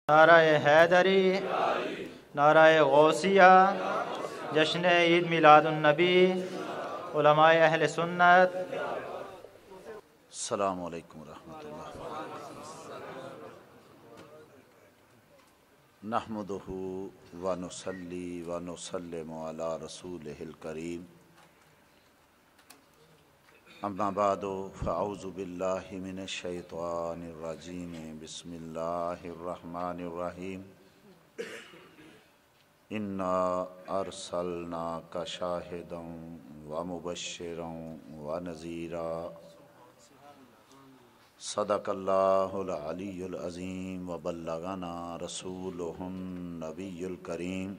نعرہ حیدری، نعرہ غوثیہ، جشن عید میلاد النبی، علماء اہل سنت۔ السلام علیکم ورحمۃ اللہ۔ نحمدہ ونصلی ونسلم علی رسولہ الکریم، اما بعد فاعوذ باللہ من الشیطان الرجیم، بسم اللہ الرحمن الرحیم۔ انا ارسلناک شاہدا ومبشرا ونذیرا، صدق اللہ العلی العظیم وبلغنا رسولہ النبی الکریم،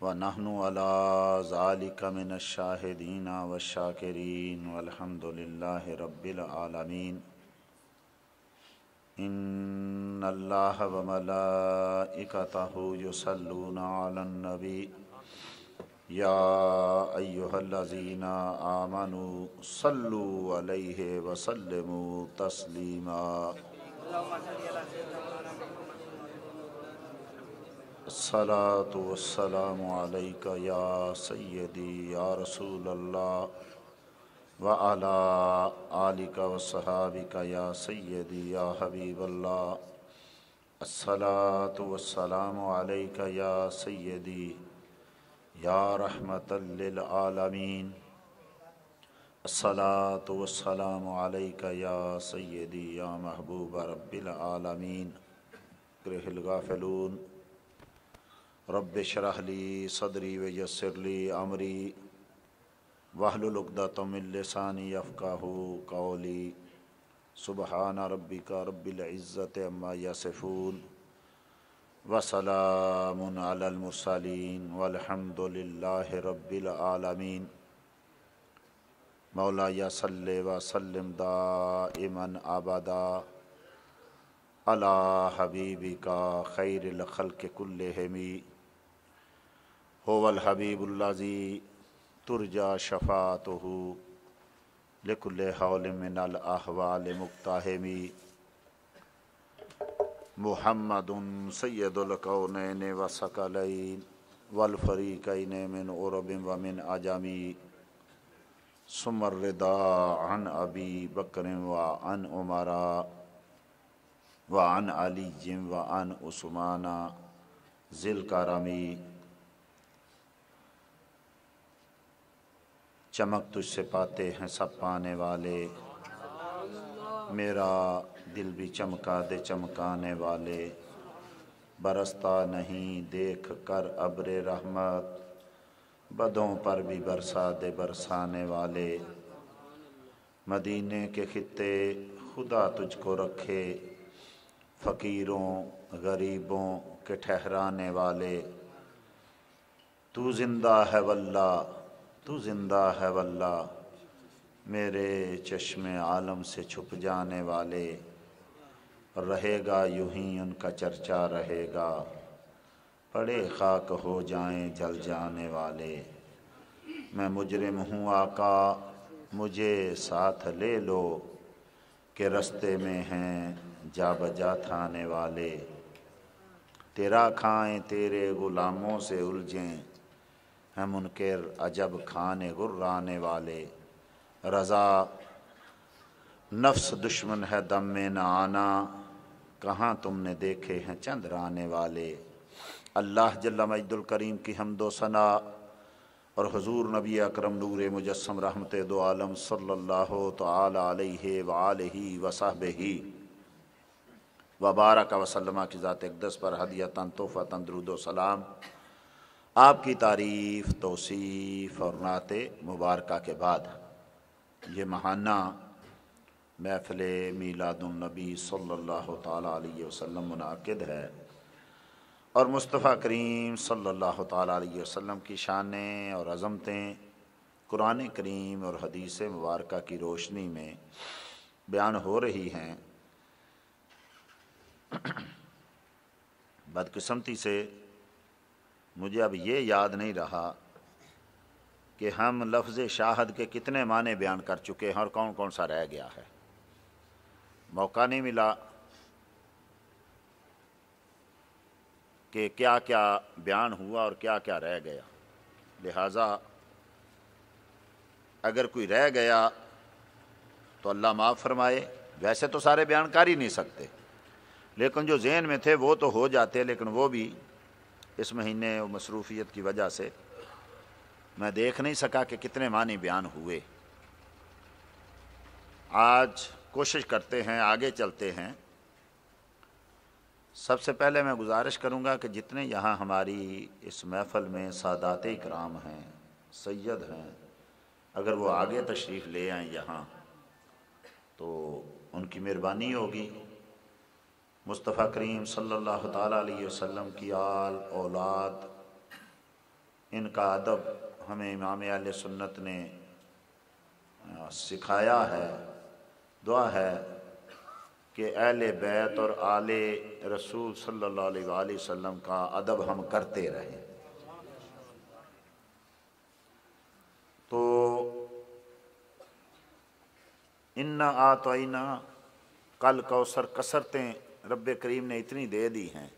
ونحن علی ذلک من الشاہدین والشاکرین، والحمد للہ رب العالمین۔ ان اللہ وملائکتہ یصلون علی النبی، یا ایہا الذین آمنوا صلوا علیہ وسلموا تسلیما۔ الصلاۃ والسلام علیک یا سیدی یا رسول اللہ، وعلی آلک وصحابک یا سیدی یا حبیب اللہ۔ الصلاۃ والسلام علیک یا سیدی یا رحمۃ للعالمین۔ الصلاۃ والسلام علیک یا سیدی یا محبوب رب العالمین۔ کرہ الغافلون رب اشرح لی صدری ویسر لی امری، واحلل عقدۃ من لسانی یفقہوا قولی۔ سبحان ربک رب العزۃ عما یصفون، وسلام علی المرسلین، والحمد للہ رب العالمین۔ مولایا صلی وسلم دائما ابدا علی حبیبک خیر الخلق کلہم، هو الحبیب الذی ترجى شفاعته لكل حول من الأحوال مقتحم، محمد سید الکونین والثقلین والفریقین من عرب ومن عجم، ثم الرضا عن ابی بکر وعن عمر وعن علی وعن عثمان ذی الکرم۔ چمک تجھ سے پاتے ہیں سب پانے والے، میرا دل بھی چمکا دے چمکانے والے، برستا نہیں دیکھ کر ابر رحمت، بدوں پر بھی برسا دے برسانے والے۔ مدینے کے خطے خدا تجھ کو رکھے، فقیروں غریبوں کے ٹھہرانے والے۔ تو زندہ ہے واللہ، تو زندہ ہے واللہ، میرے چشم عالم سے چھپ جانے والے۔ رہے گا یوں ہی ان کا چرچا رہے گا، پڑے خاک ہو جائیں جل جانے والے۔ میں مجرم ہوں آقا مجھے ساتھ لے لو، کہ رستے میں ہیں جا بجا تھانے والے۔ تیرا کھائیں تیرے غلاموں سے الجھیں، ہیں منکر عجب کھانے غرانے والے۔ رضا نفس دشمن ہے دم میں نہ آنا، کہاں تم نے دیکھے ہیں چند رانے والے۔ اللہ جل مجد الکریم کی حمد و ثنا، اور حضور نبی اکرم نور مجسم رحمت دو عالم صلی اللہ تعالی علیہ وآلہ وصحبہ وبارک وسلم کی ذات اقدس پر ہدیۃً تحفۃً درود و سلام۔ آپ کی تعریف، توصیف اور نعت مبارکہ کے بعد یہ ماہانہ محفل میلاد النبی صلی اللہ تعالیٰ علیہ وسلم منعقد ہے، اور مصطفیٰ کریم صلی اللہ تعالیٰ علیہ وسلم کی شانیں اور عظمتیں قرآن کریم اور حدیث مبارکہ کی روشنی میں بیان ہو رہی ہیں، بدقسمتی سے مجھے اب یہ یاد نہیں رہا کہ ہم لفظ شاہد کے کتنے معنی بیان کر چکے ہیں اور کون کون سا رہ گیا ہے۔ موقع نہیں ملا کہ کیا کیا بیان ہوا اور کیا کیا رہ گیا، لہٰذا اگر کوئی رہ گیا تو اللہ معاف فرمائے۔ ویسے تو سارے بیان کر ہی نہیں سکتے، لیکن جو ذہن میں تھے وہ تو ہو جاتے، لیکن وہ بھی اس مہینے مصروفیت کی وجہ سے میں دیکھ نہیں سکا کہ کتنے معنی بیان ہوئے۔ آج کوشش کرتے ہیں، آگے چلتے ہیں۔ سب سے پہلے میں گزارش کروں گا کہ جتنے یہاں ہماری اس محفل میں سادات اکرام ہیں، سید ہیں، اگر وہ آگے تشریف لے آئیں یہاں تو ان کی مہربانی ہوگی۔ مصطفیٰ کریم صلی اللہ تعالیٰ علیہ وسلم کی آل اولاد، ان کا ادب ہمیں امام اہل سنت نے سکھایا ہے۔ دعا ہے کہ اہل بیت اور آل رسول صلی اللہ علیہ وآلہ وسلم کا ادب ہم کرتے رہیں۔ تو انا آتینا کل کوثر، کثرتیں رب کریم نے اتنی دے دی ہیں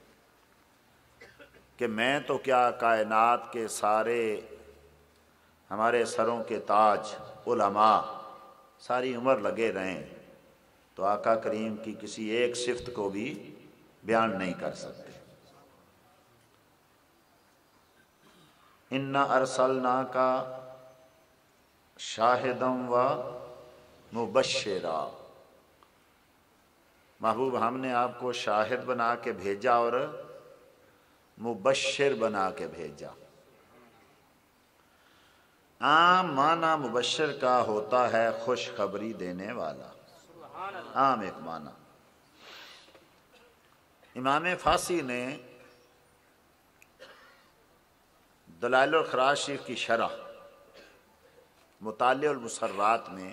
کہ میں تو کیا کائنات کے سارے ہمارے سروں کے تاج علماء ساری عمر لگے رہیں تو آقا کریم کی کسی ایک صفت کو بھی بیان نہیں کر سکتے۔ انا ارسلناک شاہدا و مبشرا، محبوب ہم نے آپ کو شاہد بنا کے بھیجا اور مبشر بنا کے بھیجا۔ عام معنی مبشر کا ہوتا ہے خوشخبری دینے والا، عام ایک معنی۔ امام فاسی نے دلائل الخراج شریف کی شرح مطالع المسرات میں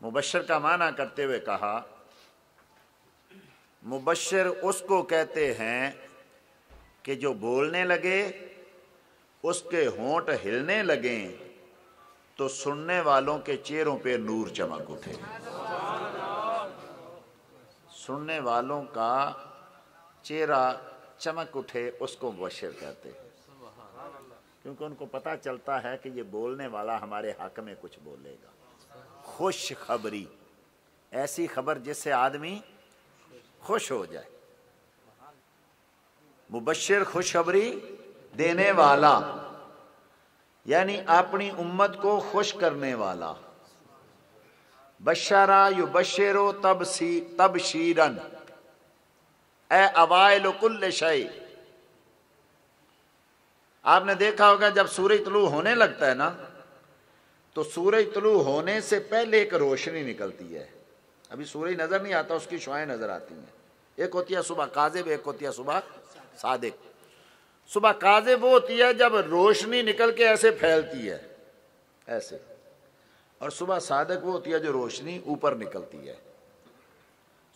مبشر کا معنی کرتے ہوئے کہا، مبشر اس کو کہتے ہیں کہ جو بولنے لگے اس کے ہونٹ ہلنے لگیں تو سننے والوں کے چہروں پہ نور چمک اٹھے۔ سننے والوں کا چہرہ چمک اٹھے، اس کو مبشر کہتے ہیں، کیونکہ ان کو پتہ چلتا ہے کہ یہ بولنے والا ہمارے حق میں کچھ بولے گا۔ خوش خبری، ایسی خبر جس سے آدمی خوش ہو جائے۔ مبشر خوشخبری دینے والا، یعنی اپنی امت کو خوش کرنے والا۔ بشرا یبشرو تبشیرن، اے اوائل کل شیء۔ آپ نے دیکھا ہوگا جب سورج طلوع ہونے لگتا ہے نا تو سورج طلوع ہونے سے پہلے ایک روشنی نکلتی ہے، ابھی سورج نظر نہیں آتا، اس کی شعاعیں نظر آتی ہیں۔ ایک ہوتی ہے صبح کاذب، ایک ہوتی ہے صبح صادق۔ صبح کاذب وہ ہوتی ہے جب روشنی نکل کے ایسے پھیلتی ہے ایسے، اور صبح صادق وہ ہوتی ہے جو روشنی اوپر نکلتی ہے۔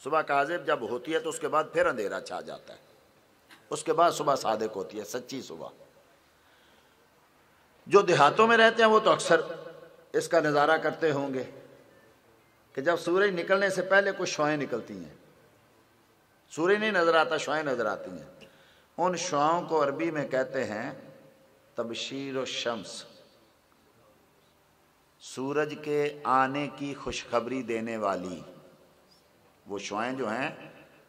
صبح کاذب جب ہوتی ہے تو اس کے بعد پھر اندھیرا چھا جاتا ہے، اس کے بعد صبح صادق ہوتی ہے، سچی صبح۔ جو دیہاتوں میں رہتے ہیں وہ تو اکثر اس کا نظارہ کرتے ہوں گے کہ جب سورج نکلنے سے پہلے کچھ شعاعیں نکلتی ہیں، سورج نہیں نظر آتا، شعاعیں نظر آتی ہیں۔ ان شعاعوں کو عربی میں کہتے ہیں تبشیر الشمس، سورج کے آنے کی خوشخبری دینے والی۔ وہ شعاعیں جو ہیں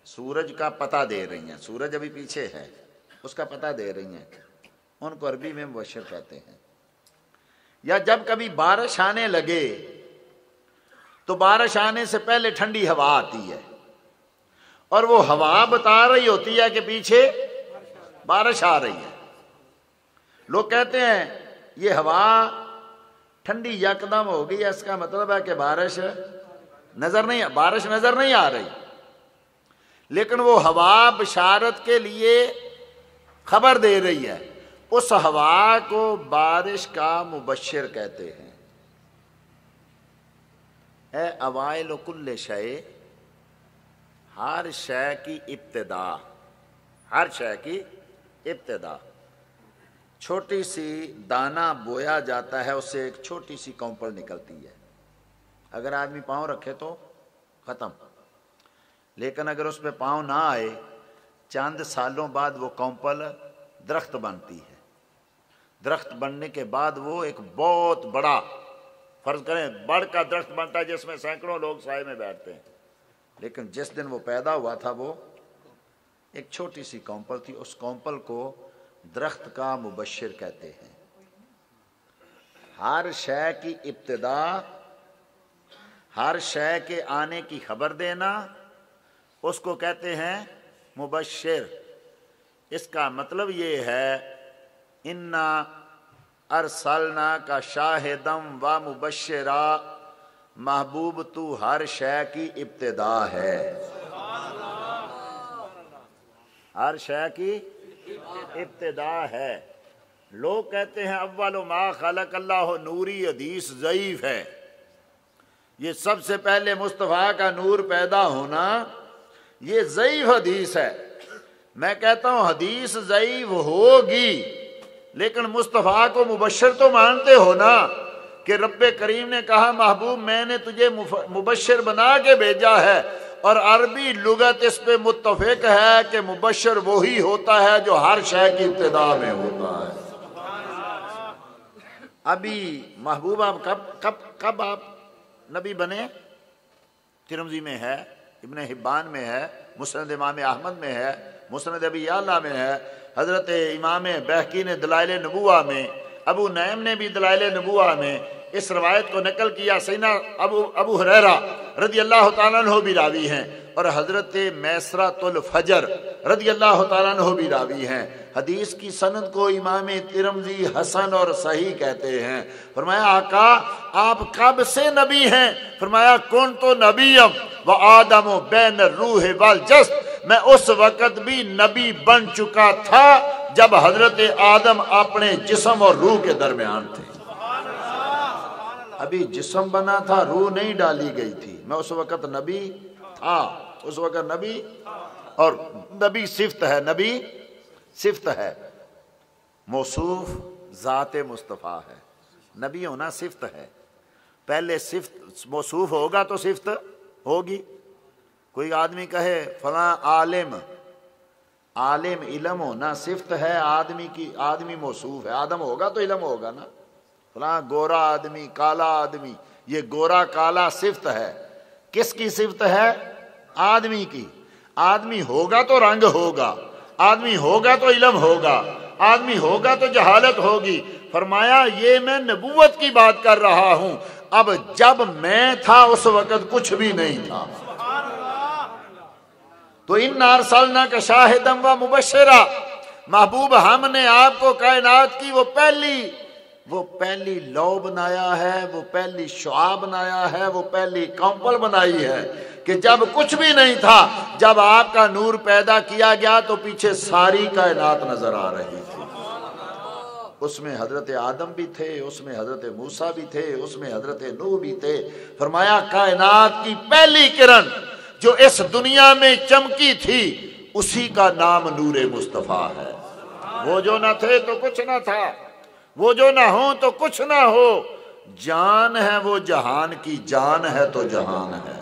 سورج کا پتہ دے رہی ہیں، سورج ابھی پیچھے ہے، اس کا پتہ دے رہی ہیں، ان کو عربی میں مبشر کہتے ہیں۔ یا جب کبھی بارش آنے لگے تو بارش آنے سے پہلے ٹھنڈی ہوا آتی ہے، اور وہ ہوا بتا رہی ہوتی ہے کہ پیچھے بارش آ رہی ہے۔ لوگ کہتے ہیں یہ ہوا ٹھنڈی یکدم ہو گئی، اس کا مطلب ہے کہ بارش نظر نہیں آ رہی، لیکن وہ ہوا بشارت کے لیے خبر دے رہی ہے، اس ہوا کو بارش کا مبشر کہتے ہیں۔ اے اوائل کل شے، ہر شے کی ابتدا، ہر شے کی ابتدا۔ چھوٹی سی دانہ بویا جاتا ہے، اس سے ایک چھوٹی سی کونپل نکلتی ہے، اگر آدمی پاؤں رکھے تو ختم، لیکن اگر اس پہ پاؤں نہ آئے چند سالوں بعد وہ کونپل درخت بنتی ہے۔ درخت بننے کے بعد وہ ایک بہت بڑا، فرض کریں بڑ کا درخت بنتا ہے جس میں سینکڑوں لوگ سائے میں بیٹھتے ہیں، لیکن جس دن وہ پیدا ہوا تھا وہ ایک چھوٹی سی کونپل تھی۔ اس کونپل کو درخت کا مبشر کہتے ہیں۔ ہر شے کی ابتدا، ہر شے کے آنے کی خبر دینا، اس کو کہتے ہیں مبشر۔ اس کا مطلب یہ ہے انا ارسلناک شاہدم و مبشرا، محبوب تو ہر شے کی ابتدا ہے، ہر شے کی ابتدا ہے۔ لوگ کہتے ہیں اول ما خلق اللہ نوری، حدیث ضعیف ہے۔ یہ سب سے پہلے مصطفیٰ کا نور پیدا ہونا یہ ضعیف حدیث ہے۔ میں کہتا ہوں حدیث ضعیف ہوگی لیکن مصطفیٰ کو مبشر تو مانتے ہو نا، کہ رب کریم نے کہا محبوب میں نے تجھے مبشر بنا کے بھیجا ہے، اور عربی لغت اس پہ متفق ہے کہ مبشر وہی ہوتا ہے جو ہر شے کی ابتدا میں ہوتا ہے۔ ابھی محبوب آپ کب آپ نبی بنے؟ ترمذی میں ہے، ابن حبان میں ہے، مسند امام احمد میں ہے، مسند ابی یعلا میں ہے، حضرت امام بہقی نے دلائل نبوہ میں، ابو نعیم نے بھی دلائل نبوہ میں اس روایت کو نقل کیا۔ سیدنا ابو ہریرہ رضی اللہ تعالیٰ عنہ بھی راوی ہیں، اور حضرت میسرۃ الفجر رضی اللہ تعالیٰ عنہ بھی راوی ہیں۔ حدیث کی سند کو امام ترمذی حسن اور صحیح کہتے ہیں۔ فرمایا آقا آپ کب سے نبی ہیں؟ فرمایا کنت نبیم و آدم بین الروح والجسد، میں اس وقت بھی نبی بن چکا تھا جب حضرت آدم اپنے جسم اور روح کے درمیان تھے۔ ابھی جسم بنا تھا، روح نہیں ڈالی گئی تھی، میں اس وقت نبی تھا، اس وقت نبی، اور نبی صفت ہے، نبی صفت ہے، موصوف ذات مصطفیٰ ہے، نبی ہونا صفت ہے۔ پہلے صفت موصوف ہوگا تو صفت ہوگی۔ کوئی آدمی کہے فلاں عالم، عالم علم ہونا صفت ہے، آدمی موصوف ہے، آدم ہوگا تو علم ہوگا نا۔ فلاں گورا آدمی، کالا آدمی، یہ گورا کالا صفت ہے، کس کی صفت ہے؟ آدمی کی۔ آدمی ہوگا تو رنگ ہوگا، آدمی ہوگا تو علم ہوگا، آدمی ہوگا تو جہالت ہوگی۔ فرمایا یہ میں نبوت کی بات کر رہا ہوں، اب جب میں تھا اس وقت کچھ بھی نہیں تھا۔ تو اِنَّا أَرْسَلْنَاكَ شَاهِدًا وَمُبَشِّرًا، محبوب ہم نے آپ کو کائنات کی وہ پہلی لو بنایا ہے، وہ پہلی شعاع بنایا ہے، وہ پہلی کونپل بنائی ہے کہ جب کچھ بھی نہیں تھا، جب آپ کا نور پیدا کیا گیا تو پیچھے ساری کائنات نظر آ رہی تھی۔ اس میں حضرت آدم بھی تھے، اس میں حضرت موسیٰ بھی تھے، اس میں حضرت نوح بھی تھے۔ فرمایا کائنات کی پہلی کرن جو اس دنیا میں چمکی تھی اسی کا نام نور مصطفیٰ ہے۔ وہ جو نہ تھے تو کچھ نہ تھا، وہ جو نہ ہوں تو کچھ نہ ہو، جان ہے وہ جہان کی، جان ہے تو جہان ہے۔